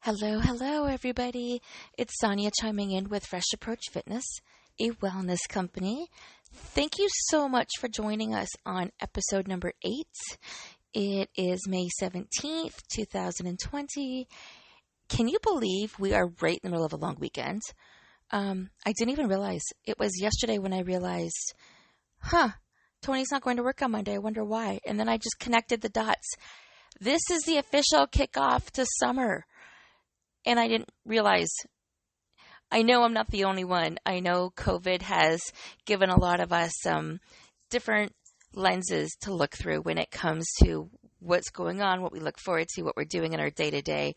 Hello, everybody. It's Sonia chiming in with Fresh Approach Fitness, a wellness company. Thank you so much for joining us on episode number 8. It is May 17th, 2020. Can you believe we are right in the middle of a long weekend? I didn't even realize. It was yesterday when I realized, Tony's not going to work on Monday. I wonder why. And then I just connected the dots. This is the official kickoff to summer. And I didn't realize, I know I'm not the only one. I know COVID has given a lot of us different lenses to look through when it comes to what's going on, what we look forward to, what we're doing in our day-to-day.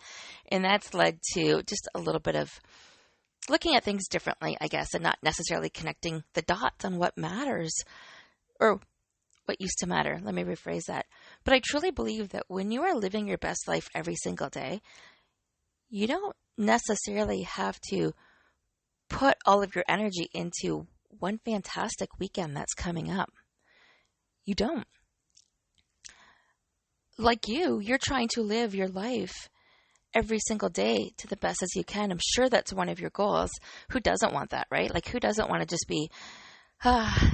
And that's led to just a little bit of looking at things differently, I guess, and not necessarily connecting the dots on what matters or what used to matter. Let me rephrase that. But I truly believe that when you are living your best life every single day, you don't necessarily have to put all of your energy into one fantastic weekend that's coming up. You don't. Like you're trying to live your life every single day to the best as you can. I'm sure that's one of your goals. Who doesn't want that, right? Like, who doesn't want to just be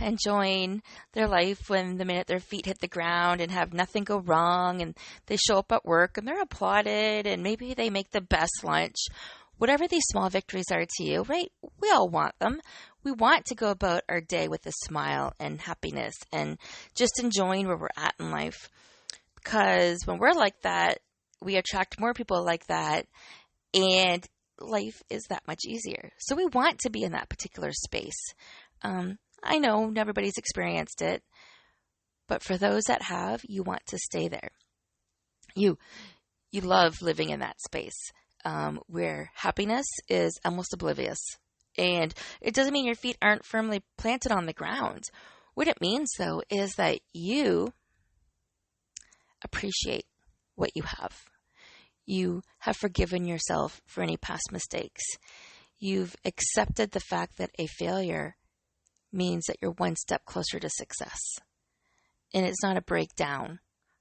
enjoying their life when the minute their feet hit the ground and have nothing go wrong and they show up at work and they're applauded and maybe they make the best lunch. Whatever these small victories are to you, right? We all want them. We want to go about our day with a smile and happiness and just enjoying where we're at in life. Because when we're like that, we attract more people like that, and life is that much easier. So we want to be in that particular space. I know everybody's experienced it, but for those that have, you want to stay there. You love living in that space where happiness is almost oblivious. And it doesn't mean your feet aren't firmly planted on the ground. What it means, though, is that you appreciate what you have. You have forgiven yourself for any past mistakes. You've accepted the fact that a failure means that you're one step closer to success. And it's not a breakdown.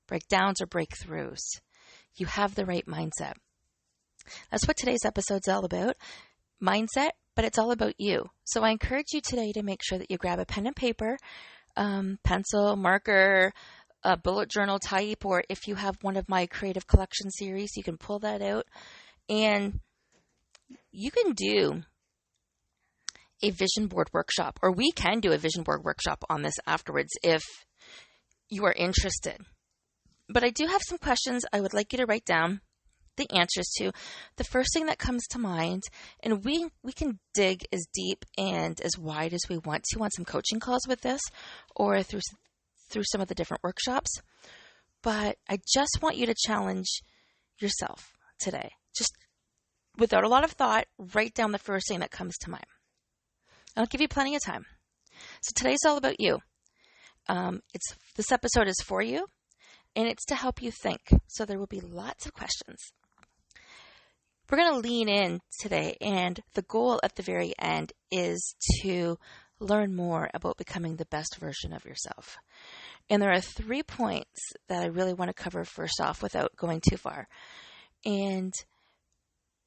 Breakdowns are breakthroughs. You have the right mindset. That's what today's episode's all about. Mindset, but it's all about you. So I encourage you today to make sure that you grab a pen and paper, pencil, marker, a bullet journal type, or if you have one of my creative collection series, you can pull that out. And you can do a vision board workshop, or we can do a vision board workshop on this afterwards if you are interested. But I do have some questions I would like you to write down the answers to. The first thing that comes to mind, and we can dig as deep and as wide as we want to on some coaching calls with this, or through some of the different workshops. But I just want you to challenge yourself today. Just without a lot of thought, write down the first thing that comes to mind. I'll give you plenty of time. So today's all about you. This episode is for you, and it's to help you think. So there will be lots of questions. We're going to lean in today, and the goal at the very end is to learn more about becoming the best version of yourself. And there are 3 points that I really want to cover first off without going too far. And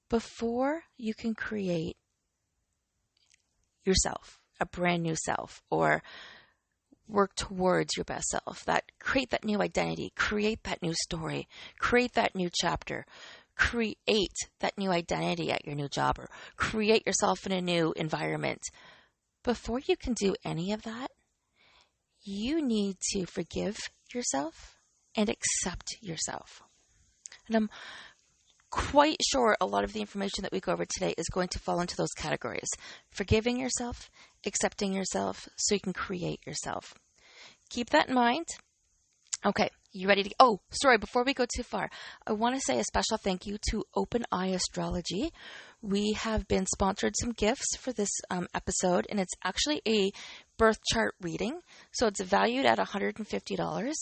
before you can create yourself, a brand new self, or work towards your best self, create that new identity, create that new story, create that new chapter, create that new identity at your new job, or create yourself in a new environment. Before you can do any of that, you need to forgive yourself and accept yourself. And I'm quite sure a lot of the information that we go over today is going to fall into those categories. Forgiving yourself, accepting yourself, so you can create yourself. Keep that in mind. Okay, you ready to before we go too far, I want to say a special thank you to Open Eye Astrology. We have been sponsored some gifts for this episode, and it's actually a birth chart reading. So it's valued at $150,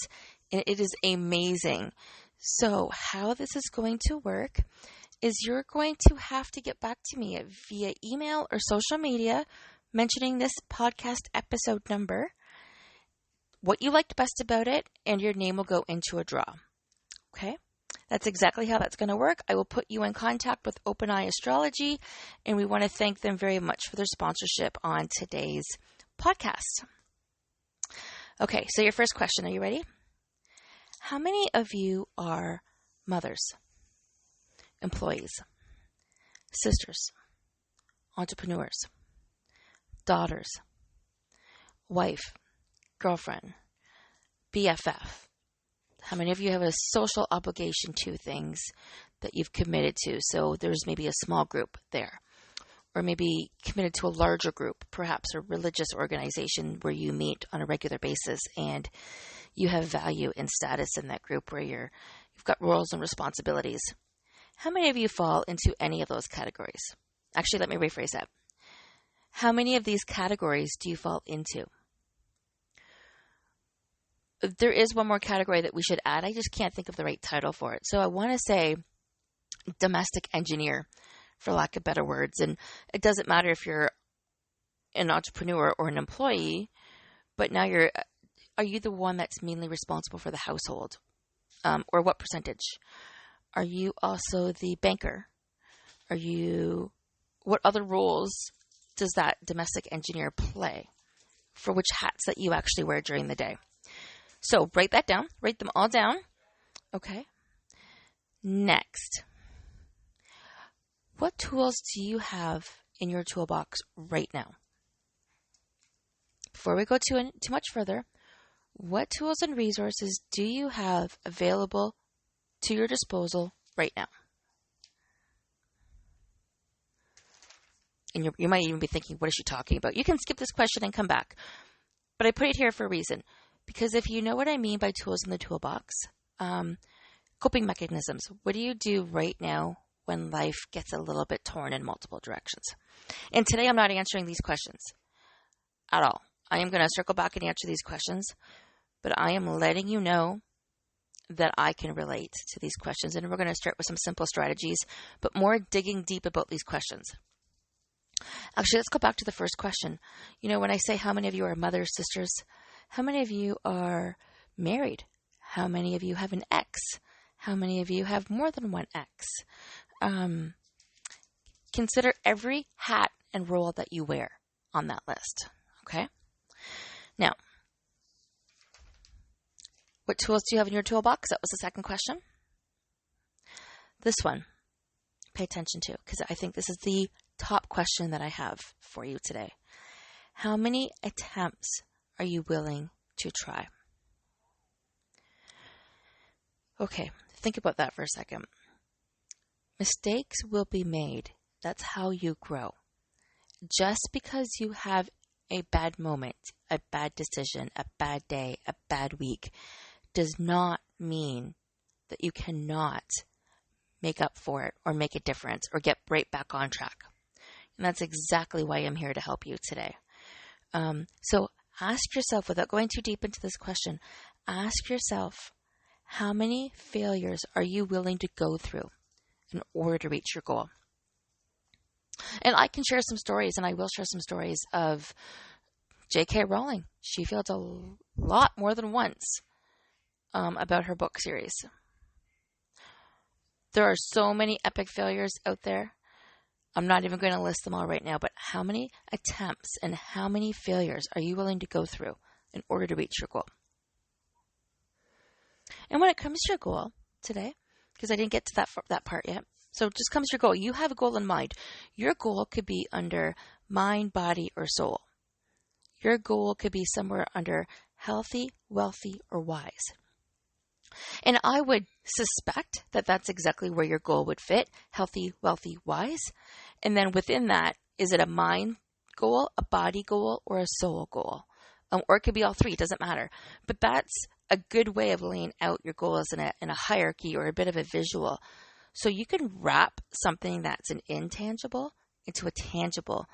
and it is amazing. So how this is going to work is you're going to have to get back to me via email or social media mentioning this podcast episode number, what you liked best about it, and your name will go into a draw. Okay? That's exactly how that's going to work. I will put you in contact with Open Eye Astrology, and we want to thank them very much for their sponsorship on today's podcast. Okay, so your first question, are you ready? How many of you are mothers, employees, sisters, entrepreneurs, daughters, wife, girlfriend, BFF? How many of you have a social obligation to things that you've committed to? So there's maybe a small group there, or maybe committed to a larger group, perhaps a religious organization where you meet on a regular basis and you have value and status in that group where you've got roles and responsibilities. How many of you fall into any of those categories? Actually, let me rephrase that. How many of these categories do you fall into? There is one more category that we should add. I just can't think of the right title for it. So I want to say domestic engineer, for lack of better words. And it doesn't matter if you're an entrepreneur or an employee, but now are you the one that's mainly responsible for the household? Or what percentage? Are you also the banker? What other roles does that domestic engineer play for which hats that you actually wear during the day? So write that down. Write them all down. Okay. Next. What tools do you have in your toolbox right now? Before we go too much further, what tools and resources do you have available to your disposal right now? And you might even be thinking, what is she talking about? You can skip this question and come back. But I put it here for a reason. Because if you know what I mean by tools in the toolbox, coping mechanisms, what do you do right now when life gets a little bit torn in multiple directions? And today I'm not answering these questions at all. I am going to circle back and answer these questions, but I am letting you know that I can relate to these questions. And we're going to start with some simple strategies, but more digging deep about these questions. Actually, let's go back to the first question. You know, when I say how many of you are mothers, sisters, how many of you are married? How many of you have an ex? How many of you have more than one ex? Consider every hat and role that you wear on that list. Okay? Now, what tools do you have in your toolbox? That was the second question. This one, pay attention to, because I think this is the top question that I have for you today. How many attempts are you willing to try? Okay, think about that for a second. Mistakes will be made. That's how you grow. Just because you have a bad moment, a bad decision, a bad day, a bad week, does not mean that you cannot make up for it or make a difference or get right back on track. And that's exactly why I'm here to help you today. So ask yourself, without going too deep into this question, ask yourself, how many failures are you willing to go through in order to reach your goal? And I can share some stories, and I will share some stories of J.K. Rowling. She failed a lot more than once about her book series. There are so many epic failures out there. I'm not even going to list them all right now, but how many attempts and how many failures are you willing to go through in order to reach your goal? And when it comes to your goal today, because I didn't get to that part yet, so just comes to your goal. You have a goal in mind. Your goal could be under mind, body, or soul. Your goal could be somewhere under healthy, wealthy, or wise. And I would suspect that that's exactly where your goal would fit, healthy, wealthy, wise. And then within that, is it a mind goal, a body goal, or a soul goal? Or it could be all three, it doesn't matter. But that's a good way of laying out your goals in a hierarchy or a bit of a visual. So you can wrap something that's an intangible into a tangible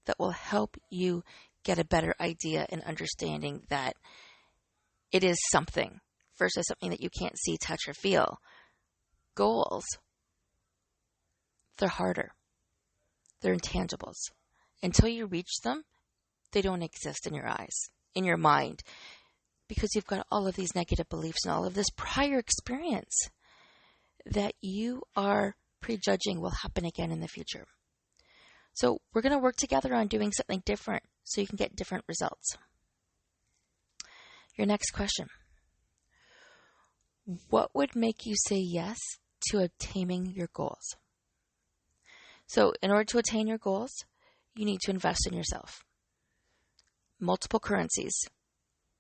that will help you get a better idea and understanding that it is something versus something that you can't see, touch, or feel. Goals, they're harder. They're intangibles. Until you reach them, they don't exist in your eyes, in your mind, because you've got all of these negative beliefs and all of this prior experience. that you are prejudging will happen again in the future. So we're going to work together on doing something different so you can get different results. Your next question. What would make you say yes to attaining your goals? So in order to attain your goals, you need to invest in yourself. Multiple currencies.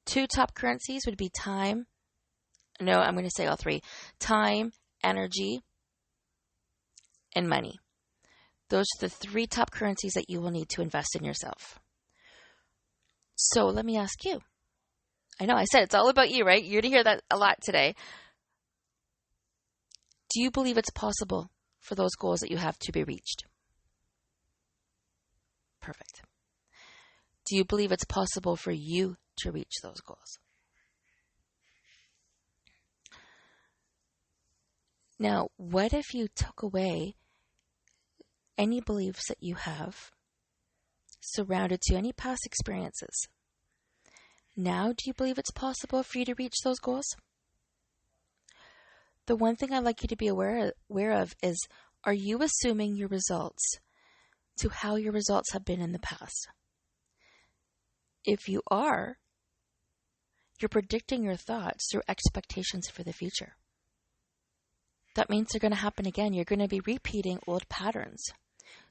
2 top currencies would be time. No, I'm going to say all 3. Time, energy, and money. Those are the 3 top currencies that you will need to invest in yourself. So let me ask you. I know I said it's all about you, right? You're going to hear that a lot today. Do you believe it's possible for those goals that you have to be reached? Perfect. Do you believe it's possible for you to reach those goals? Now, what if you took away any beliefs that you have surrounded to any past experiences? Now, do you believe it's possible for you to reach those goals? The one thing I'd like you to be aware of is, are you assuming your results to how your results have been in the past? If you are, you're predicting your thoughts through expectations for the future. That means they're going to happen again. You're going to be repeating old patterns.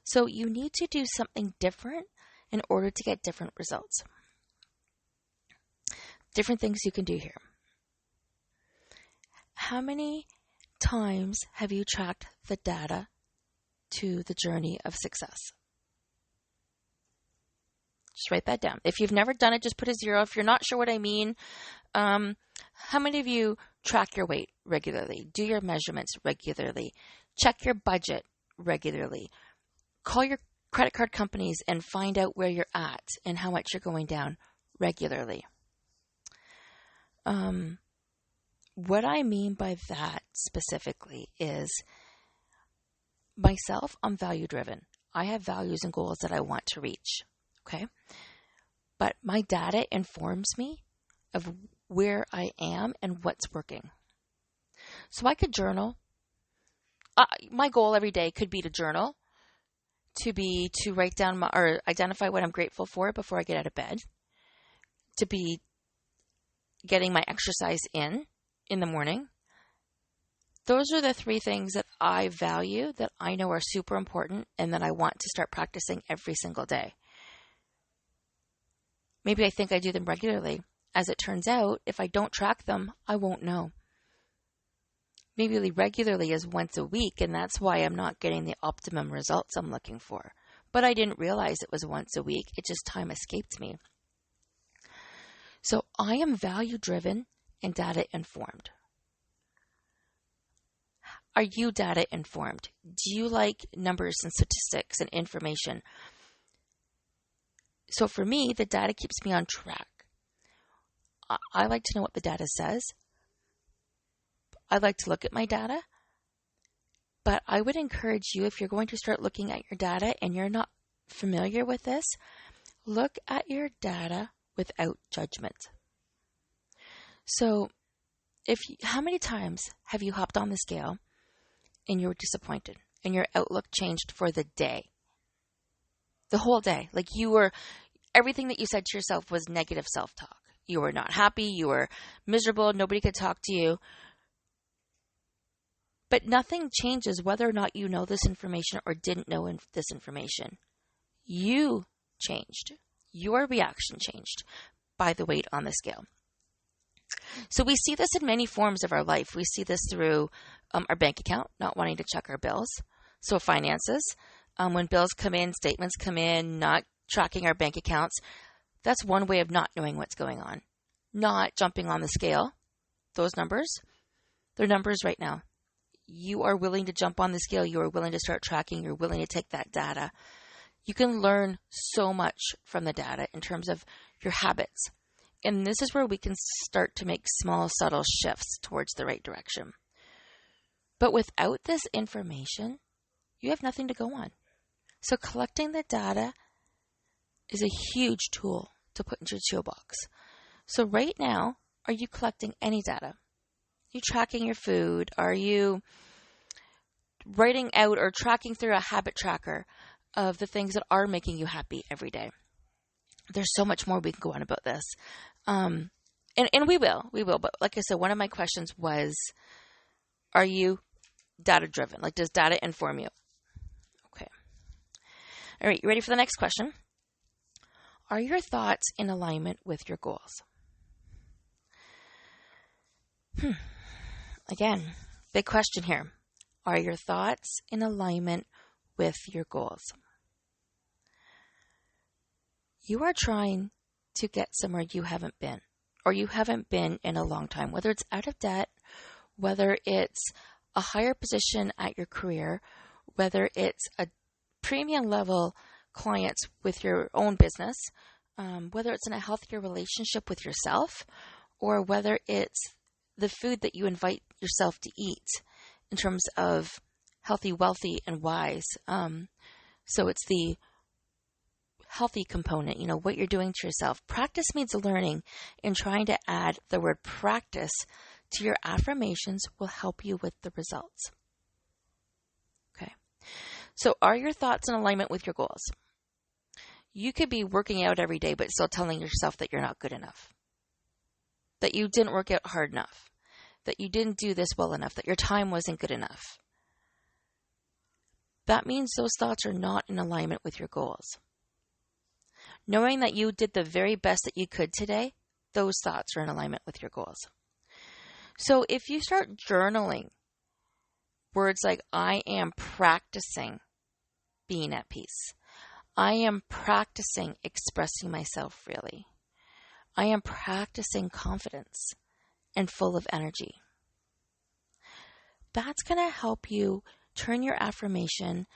So you need to do something different in order to get different results. Different things you can do here. How many times have you tracked the data to the journey of success? Just write that down. If you've never done it, just put a 0. If you're not sure what I mean, how many of you track your weight regularly? Do your measurements regularly? Check your budget regularly? Call your credit card companies and find out where you're at and how much you're going down regularly. What I mean by that specifically is, myself, I'm value driven. I have values and goals that I want to reach. Okay. But my data informs me of where I am and what's working. So I could journal. My goal every day could be to journal, to write down or identify what I'm grateful for before I get out of bed, to be getting my exercise in the morning. Those are the 3 things that I value, that I know are super important, and that I want to start practicing every single day. Maybe I think I do them regularly. As it turns out, if I don't track them, I won't know. Maybe regularly is once a week, and that's why I'm not getting the optimum results I'm looking for. But I didn't realize it was once a week. It just time escaped me. So I am value driven and data informed. Are you data informed? Do you like numbers and statistics and information? So for me, the data keeps me on track. I like to know what the data says. I like to look at my data. But I would encourage you, if you're going to start looking at your data and you're not familiar with this, look at your data without judgment. So how many times have you hopped on the scale and you were disappointed and your outlook changed for the day? The whole day. Like everything that you said to yourself was negative self-talk. You were not happy. You were miserable. Nobody could talk to you. But nothing changes whether or not you know this information or didn't know this information. You changed. Your reaction changed by the weight on the scale. So we see this in many forms of our life. We see this through our bank account, not wanting to check our bills. So finances, when bills come in, statements come in, not tracking our bank accounts, that's one way of not knowing what's going on. Not jumping on the scale. Those numbers, they're numbers right now. You are willing to jump on the scale. You are willing to start tracking. You're willing to take that data. You can learn so much from the data in terms of your habits. And this is where we can start to make small, subtle shifts towards the right direction. But without this information, you have nothing to go on. So collecting the data is a huge tool to put into your toolbox. So right now, are you collecting any data? Are you tracking your food? Are you writing out or tracking through a habit tracker of the things that are making you happy every day. There's so much more we can go on about this. And we will. But like I said, one of my questions was, are you data driven? Like, does data inform you? Okay. All right. You ready for the next question? Are your thoughts in alignment with your goals? Again, big question here. Are your thoughts in alignment with your goals? You are trying to get somewhere you haven't been, or you haven't been in a long time, whether it's out of debt, whether it's a higher position at your career, whether it's a premium level clients with your own business, whether it's in a healthier relationship with yourself, or whether it's the food that you invite yourself to eat in terms of healthy, wealthy, and wise. So it's the healthy component, what you're doing to yourself. Practice means learning, and trying to add the word practice to your affirmations will help you with the results. Okay. So are your thoughts in alignment with your goals? You could be working out every day, but still telling yourself that you're not good enough, that you didn't work out hard enough, that you didn't do this well enough, that your time wasn't good enough. That means those thoughts are not in alignment with your goals. Knowing that you did the very best that you could today, those thoughts are in alignment with your goals. So if you start journaling words like, I am practicing being at peace. I am practicing expressing myself freely. I am practicing confidence and full of energy. That's going to help you turn your affirmation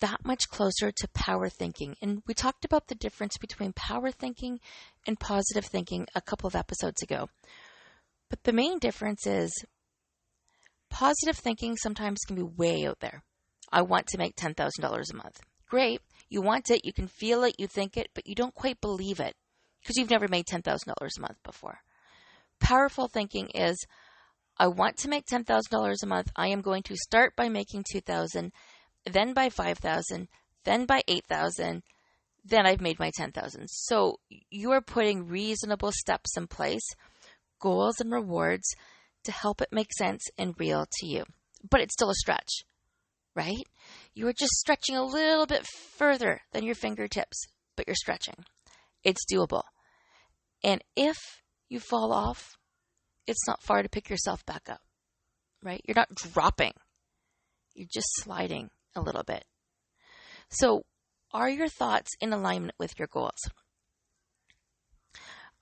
that much closer to power thinking. And we talked about the difference between power thinking and positive thinking a couple of episodes ago. But the main difference is positive thinking sometimes can be way out there. I want to make $10,000 a month. Great. You want it, you can feel it, you think it, but you don't quite believe it because you've never made $10,000 a month before. Powerful thinking is, I want to make $10,000 a month. I am going to start by making $2,000, then by $5,000, then by $8,000, then I've made my $10,000. So you are putting reasonable steps in place, goals and rewards to help it make sense and real to you. But it's still a stretch, right? You are just stretching a little bit further than your fingertips, but you're stretching. It's doable. And if you fall off, it's not far to pick yourself back up, right? You're not dropping. You're just sliding a little bit. So are your thoughts in alignment with your goals?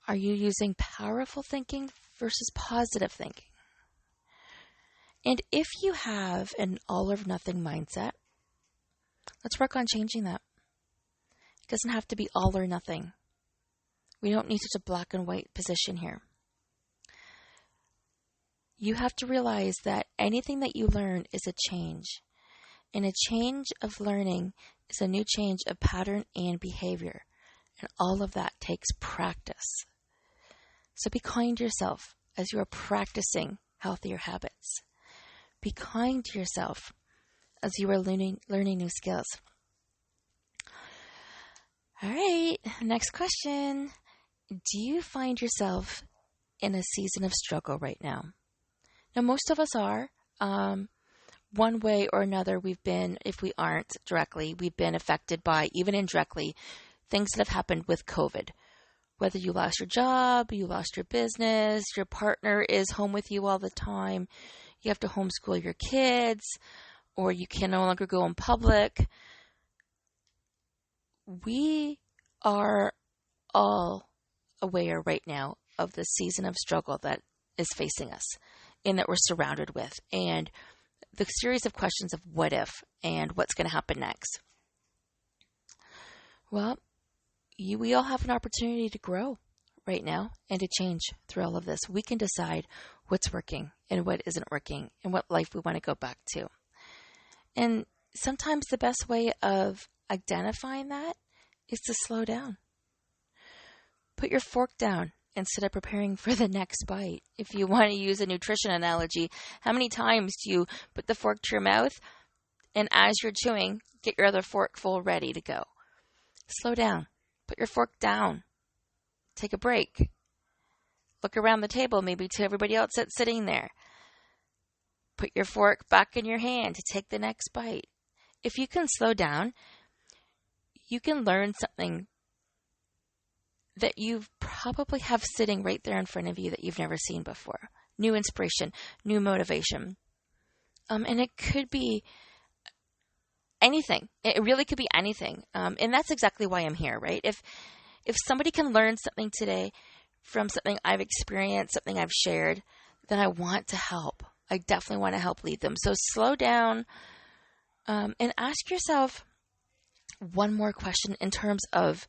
Are you using powerful thinking versus positive thinking? And if you have an all or nothing mindset, let's work on changing that. It doesn't have to be all or nothing. We don't need such a black and white position here. You have to realize that anything that you learn is a change. And a change of learning is a new change of pattern and behavior. And all of that takes practice. So be kind to yourself as you are practicing healthier habits. Be kind to yourself as you are learning new skills. All right, next question. Do you find yourself in a season of struggle right now? Now, most of us are. One way or another, we've been, if we aren't directly, we've been affected by, even indirectly, things that have happened with COVID. Whether you lost your job, you lost your business, your partner is home with you all the time, you have to homeschool your kids, or you can no longer go in public. We are all aware right now of the season of struggle that is facing us and that we're surrounded with, and the series of questions of what if and what's going to happen next. Well, we all have an opportunity to grow right now and to change through all of this. We can decide what's working and what isn't working and what life we want to go back to. And sometimes the best way of identifying that is to slow down. Put your fork down instead of preparing for the next bite. If you want to use a nutrition analogy, how many times do you put the fork to your mouth and as you're chewing, get your other fork full ready to go? Slow down. Put your fork down. Take a break. Look around the table, maybe to everybody else that's sitting there. Put your fork back in your hand to take the next bite. If you can slow down, you can learn something that you probably have sitting right there in front of you that you've never seen before. New inspiration, new motivation. And it could be anything. It really could be anything. And that's exactly why I'm here, right? If somebody can learn something today from something I've experienced, something I've shared, then I want to help. I definitely want to help lead them. So slow down and ask yourself one more question in terms of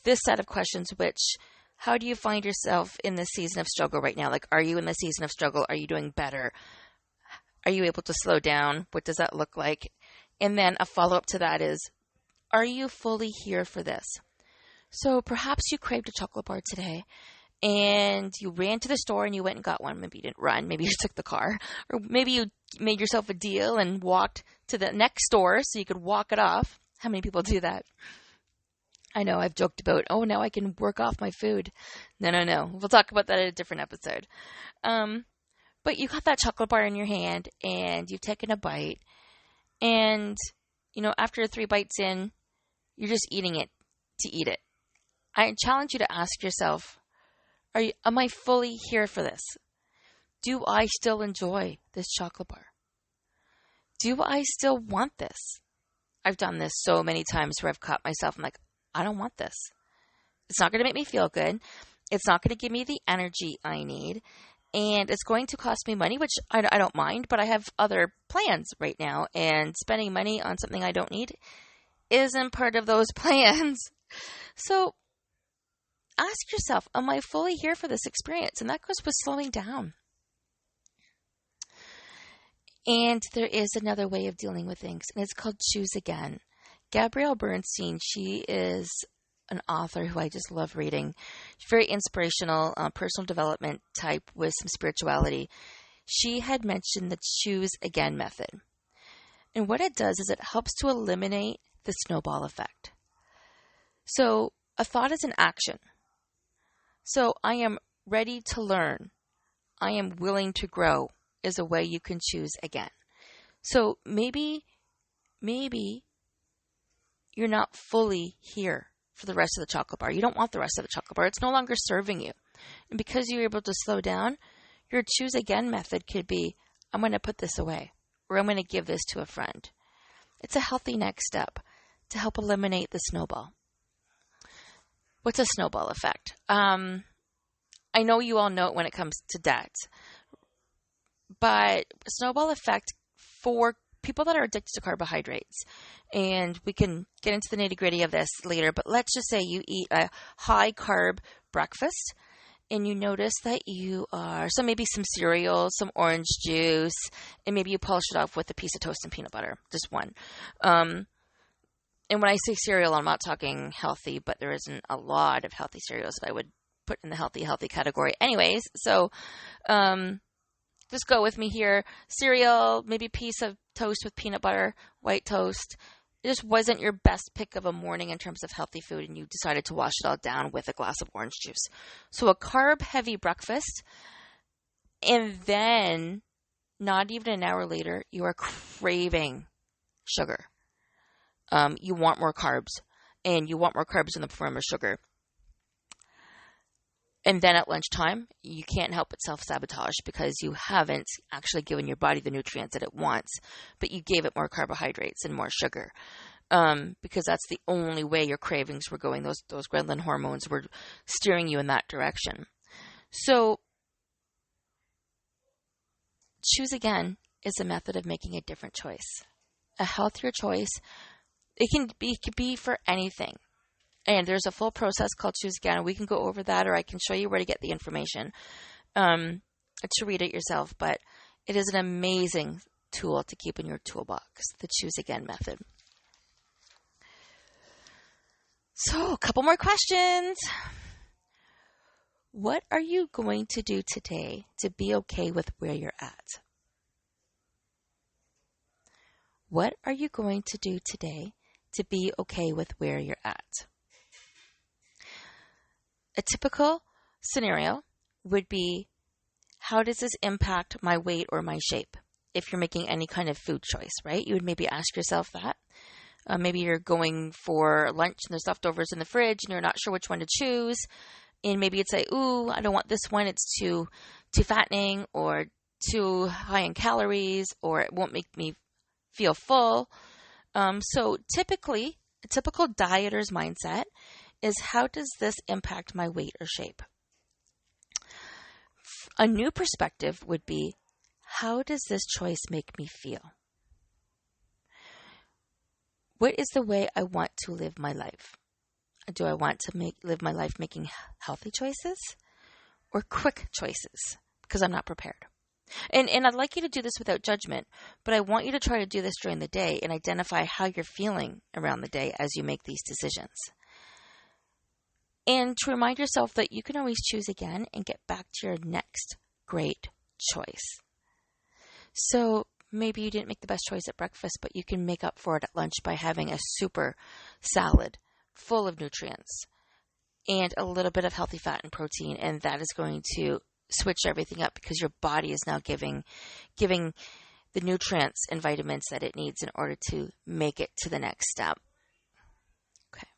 this set of questions, which, how do you find yourself in this season of struggle right now? Like, are you in the season of struggle? Are you doing better? Are you able to slow down? What does that look like? And then a follow-up to that is, are you fully here for this? So perhaps you craved a chocolate bar today and you ran to the store and you went and got one. Maybe you didn't run. Maybe you took the car. Or maybe you made yourself a deal and walked to the next store so you could walk it off. How many people do that? I know I've joked about, oh, now I can work off my food. No. We'll talk about that in a different episode. But you got that chocolate bar in your hand and you've taken a bite. And, after 3 bites in, you're just eating it to eat it. I challenge you to ask yourself, am I fully here for this? Do I still enjoy this chocolate bar? Do I still want this? I've done this so many times where I've caught myself, I'm like, I don't want this. It's not going to make me feel good. It's not going to give me the energy I need. And it's going to cost me money, which I don't mind, but I have other plans right now. And spending money on something I don't need isn't part of those plans. So ask yourself, am I fully here for this experience? And that goes with slowing down. And there is another way of dealing with things, and it's called Choose Again. Gabrielle Bernstein, she is an author who I just love reading. She's very inspirational, personal development type with some spirituality. She had mentioned the Choose Again method. And what it does is it helps to eliminate the snowball effect. So a thought is an action. So I am ready to learn. I am willing to grow is a way you can choose again. So maybe you're not fully here for the rest of the chocolate bar. You don't want the rest of the chocolate bar. It's no longer serving you. And because you're able to slow down, your choose again method could be, I'm going to put this away, or I'm going to give this to a friend. It's a healthy next step to help eliminate the snowball. What's a snowball effect? I know you all know it when it comes to debt, but snowball effect for people that are addicted to carbohydrates, and we can get into the nitty-gritty of this later, but let's just say you eat a high-carb breakfast, and you notice that so maybe some cereal, some orange juice, and maybe you polish it off with a piece of toast and peanut butter, just one. And when I say cereal, I'm not talking healthy, but there isn't a lot of healthy cereals that I would put in the healthy category. Anyways, so just go with me here. Cereal, maybe a piece of toast with peanut butter, white toast. It just wasn't your best pick of a morning in terms of healthy food, and you decided to wash it all down with a glass of orange juice. So a carb-heavy breakfast, and then not even an hour later, you are craving sugar. You want more carbs, and you want more carbs in the form of sugar. And then at lunchtime, you can't help but self-sabotage because you haven't actually given your body the nutrients that it wants, but you gave it more carbohydrates and more sugar because that's the only way your cravings were going. Those ghrelin hormones were steering you in that direction. So Choose Again is a method of making a different choice, a healthier choice. It can be for anything. And there's a full process called Choose Again. We can go over that, or I can show you where to get the information to read it yourself. But it is an amazing tool to keep in your toolbox, the Choose Again method. So, a couple more questions. What are you going to do today to be okay with where you're at? What are you going to do today to be okay with where you're at? A typical scenario would be, how does this impact my weight or my shape? If you're making any kind of food choice, right? You would maybe ask yourself that. Maybe you're going for lunch and there's leftovers in the fridge and you're not sure which one to choose. And maybe it's like, ooh, I don't want this one. It's too fattening or too high in calories, or it won't make me feel full. So typically, a typical dieter's mindset is, how does this impact my weight or shape? A new perspective would be, how does this choice make me feel? What is the way I want to live my life? Do I want to live my life making healthy choices or quick choices because I'm not prepared? And I'd like you to do this without judgment, but I want you to try to do this during the day and identify how you're feeling around the day as you make these decisions. And to remind yourself that you can always choose again and get back to your next great choice. So maybe you didn't make the best choice at breakfast, but you can make up for it at lunch by having a super salad full of nutrients and a little bit of healthy fat and protein. And that is going to switch everything up because your body is now giving the nutrients and vitamins that it needs in order to make it to the next step. Okay.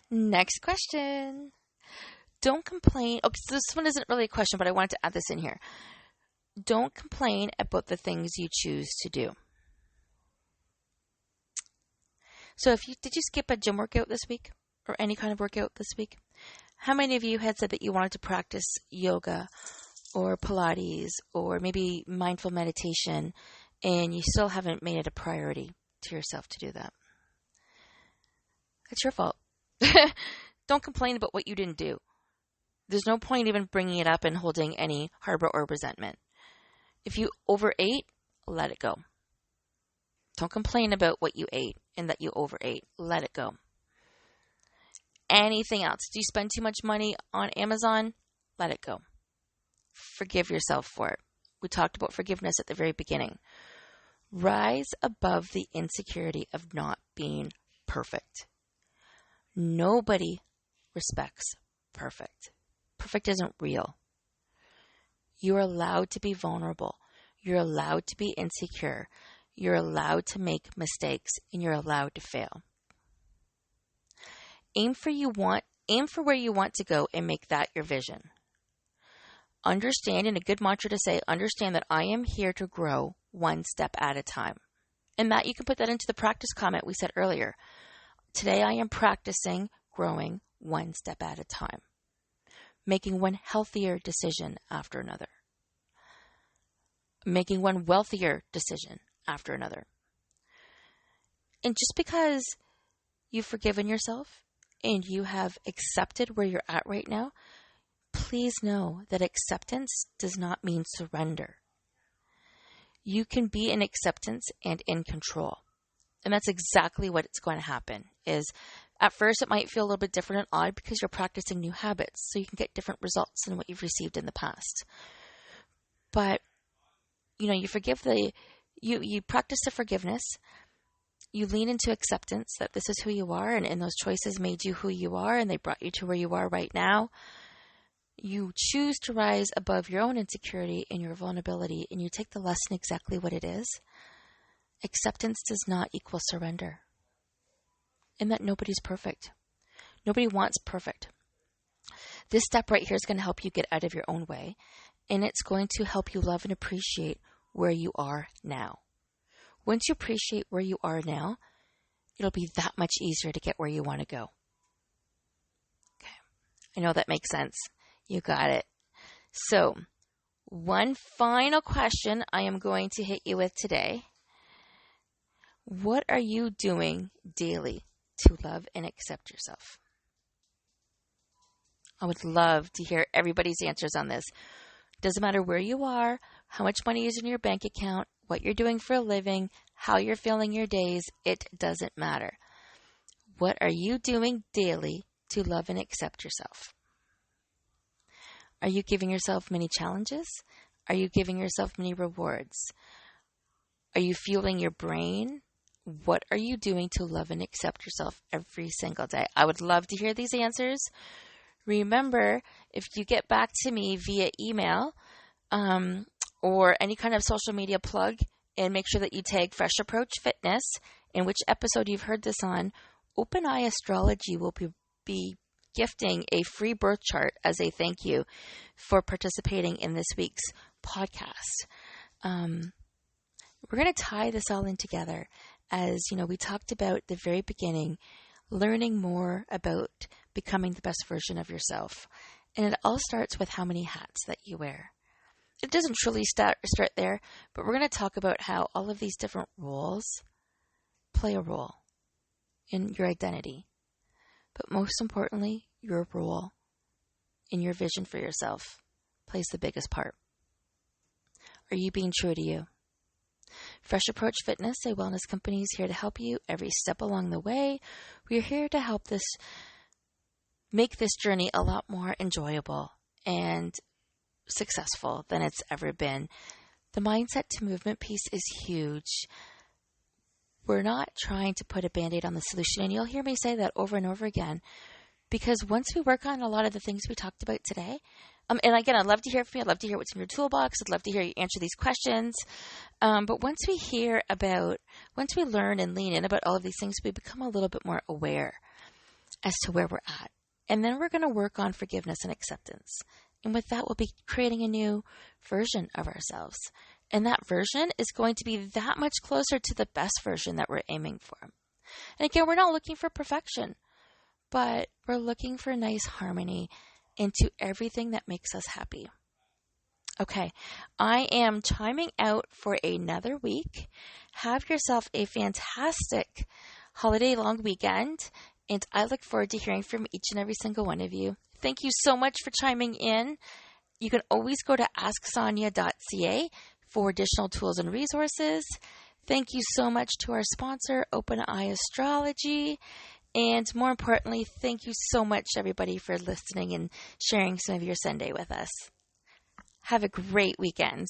Next question. Don't complain. Okay, so this one isn't really a question, but I wanted to add this in here. Don't complain about the things you choose to do. So did you skip a gym workout this week or any kind of workout this week? How many of you had said that you wanted to practice yoga or Pilates or maybe mindful meditation and you still haven't made it a priority to yourself to do that? It's your fault. Don't complain about what you didn't do. There's no point even bringing it up and holding any harbor or resentment. If you overate, let it go. Don't complain about what you ate and that you overate. Let it go. Anything else? Do you spend too much money on Amazon? Let it go. Forgive yourself for it. We talked about forgiveness at the very beginning. Rise above the insecurity of not being perfect. Nobody respects perfect. Perfect isn't real. You're allowed to be vulnerable. You're allowed to be insecure. You're allowed to make mistakes, and you're allowed to fail. Aim for where you want to go and make that your vision. Understand, and a good mantra to say, understand that I am here to grow one step at a time. And Matt, you can put that into the practice comment we said earlier. Today I am practicing growing one step at a time. Making one healthier decision after another. Making one wealthier decision after another. And just because you've forgiven yourself and you have accepted where you're at right now, please know that acceptance does not mean surrender. You can be in acceptance and in control. And that's exactly what's going to happen. Is at first it might feel a little bit different and odd because you're practicing new habits, so you can get different results than what you've received in the past. But you practice the forgiveness. You lean into acceptance that this is who you are, and those choices made you who you are, and they brought you to where you are right now. You choose to rise above your own insecurity and your vulnerability, and you take the lesson exactly what it is. Acceptance does not equal surrender. And that nobody's perfect. Nobody wants perfect. This step right here is going to help you get out of your own way, and it's going to help you love and appreciate where you are now. Once you appreciate where you are now, it'll be that much easier to get where you want to go. Okay. I know that makes sense. You got it. So, one final question I am going to hit you with today. What are you doing daily to love and accept yourself? I would love to hear everybody's answers on this. Doesn't matter where you are, how much money is in your bank account, what you're doing for a living, how you're feeling your days, it doesn't matter. What are you doing daily to love and accept yourself? Are you giving yourself many challenges? Are you giving yourself many rewards? Are you fueling your brain? What are you doing to love and accept yourself every single day? I would love to hear these answers. Remember, if you get back to me via email or any kind of social media plug, and make sure that you tag Fresh Approach Fitness in which episode you've heard this on, Open Eye Astrology will be gifting a free birth chart as a thank you for participating in this week's podcast. We're going to tie this all in together. As you know, we talked about at the very beginning, learning more about becoming the best version of yourself. And it all starts with how many hats that you wear. It doesn't truly start there, but we're going to talk about how all of these different roles play a role in your identity. But most importantly, your role in your vision for yourself plays the biggest part. Are you being true to you? Fresh Approach Fitness, a wellness company, is here to help you every step along the way. We are here to help make this journey a lot more enjoyable and successful than it's ever been. The mindset to movement piece is huge. We're not trying to put a Band-Aid on the solution, and you'll hear me say that over and over again, because once we work on a lot of the things we talked about today, and again, I'd love to hear from you. I'd love to hear what's in your toolbox. I'd love to hear you answer these questions. But once we learn and lean in about all of these things, we become a little bit more aware as to where we're at. And then we're going to work on forgiveness and acceptance. And with that, we'll be creating a new version of ourselves. And that version is going to be that much closer to the best version that we're aiming for. And again, we're not looking for perfection, but we're looking for nice harmony into everything that makes us happy. Okay, I am chiming out for another week. Have yourself a fantastic holiday long weekend, and I look forward to hearing from each and every single one of you. Thank you so much for chiming in. You can always go to asksonia.ca for additional tools and resources. Thank you so much to our sponsor, Open Eye Astrology. And more importantly, thank you so much, everybody, for listening and sharing some of your Sunday with us. Have a great weekend.